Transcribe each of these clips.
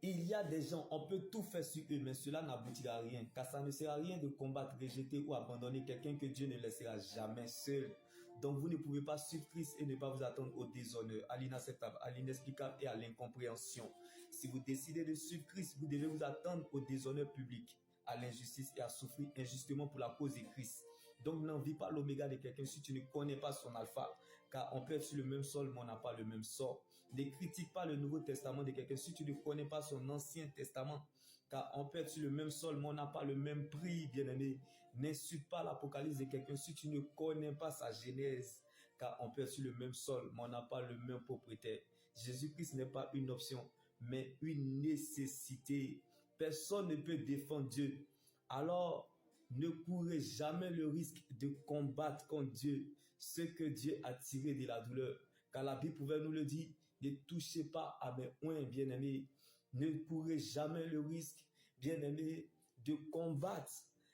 Il y a des gens, on peut tout faire sur eux, mais cela n'aboutira à rien, car ça ne sert à rien de combattre, rejeter ou abandonner quelqu'un que Dieu ne laissera jamais seul. Donc vous ne pouvez pas suivre Christ et ne pas vous attendre au déshonneur, à l'inacceptable, à l'inexplicable et à l'incompréhension. Si vous décidez de suivre Christ, vous devez vous attendre au déshonneur public, à l'injustice et à souffrir injustement pour la cause de Christ. Donc n'envie pas l'oméga de quelqu'un si tu ne connais pas son alpha, car on peut être sur le même sol, mais on n'a pas le même sort. Ne critique pas le Nouveau Testament de quelqu'un si tu ne connais pas son Ancien Testament, car on peut être sur le même sol, mais on n'a pas le même prix, bien-aimé. N'insulte pas l'Apocalypse de quelqu'un si tu ne connais pas sa Genèse, car on peut être sur le même sol, mais on n'a pas le même propriétaire. Jésus-Christ n'est pas une option, mais une nécessité. Personne ne peut défendre Dieu. Alors, ne courez jamais le risque de combattre contre Dieu, ce que Dieu a tiré de la douleur. Car la Bible pouvait nous le dire, ne touchez pas à mes oins, bien-aimés. Ne courez jamais le risque, bien-aimés, de combattre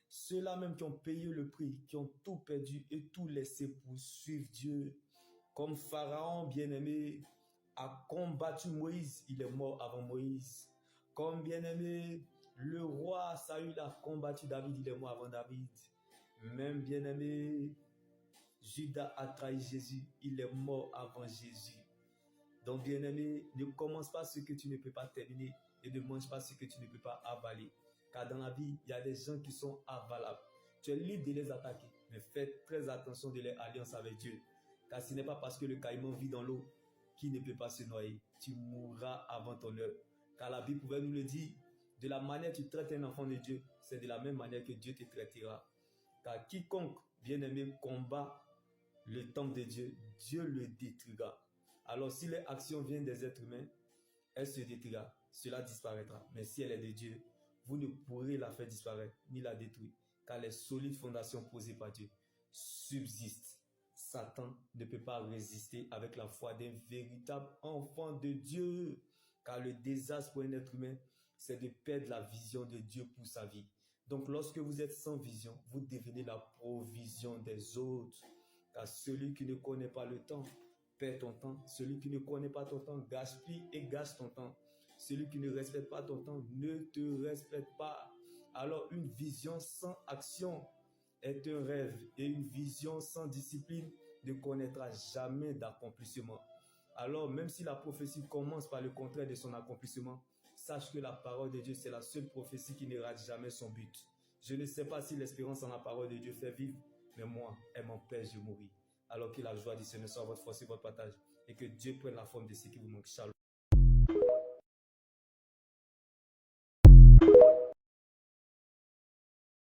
ceux-là même qui ont payé le prix, qui ont tout perdu et tout laissé pour suivre Dieu. Comme Pharaon, bien-aimé, a combattu Moïse, il est mort avant Moïse. Comme bien-aimé, le roi Saül a combattu David, il est mort avant David. Même bien-aimé, Judas a trahi Jésus, il est mort avant Jésus. Donc bien-aimé, ne commence pas ce que tu ne peux pas terminer et ne mange pas ce que tu ne peux pas avaler. Car dans la vie, il y a des gens qui sont avalables. Tu es libre de les attaquer, mais fais très attention de leur alliance avec Dieu. Car ce n'est pas parce que le caïman vit dans l'eau qu'il ne peut pas se noyer. Tu mourras avant ton heure. Car la Bible pouvait nous le dire, de la manière que tu traites un enfant de Dieu, c'est de la même manière que Dieu te traitera. Car quiconque, bien-aimé, combat le temple de Dieu, Dieu le détruira. Alors si les actions viennent des êtres humains, elle se détruira, cela disparaîtra. Mais si elle est de Dieu, vous ne pourrez la faire disparaître, ni la détruire, car les solides fondations posées par Dieu subsistent. Satan ne peut pas résister avec la foi d'un véritable enfant de Dieu, car le désastre pour un être humain, c'est de perdre la vision de Dieu pour sa vie. Donc lorsque vous êtes sans vision, vous devenez la provision des autres. Car celui qui ne connaît pas le temps perd ton temps. Celui qui ne connaît pas ton temps gaspille et gâche ton temps. Celui qui ne respecte pas ton temps ne te respecte pas. Alors une vision sans action est un rêve, et une vision sans discipline ne connaîtra jamais d'accomplissement. Alors même si la prophétie commence par le contraire de son accomplissement, sache que la parole de Dieu, c'est la seule prophétie qui ne rate jamais son but. Je ne sais pas si l'espérance en la parole de Dieu fait vivre, mais moi, elle m'empêche de mourir. Alors que la joie du Seigneur soit votre force et votre partage, et que Dieu prenne la forme de ce qui vous manque. Shalom.